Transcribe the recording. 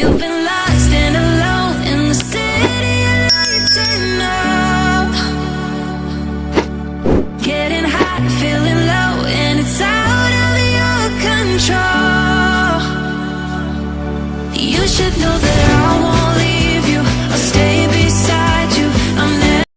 You've been lost and alone in the city of lights and now. Getting high, feeling low, and it's out of your control. You should know that I want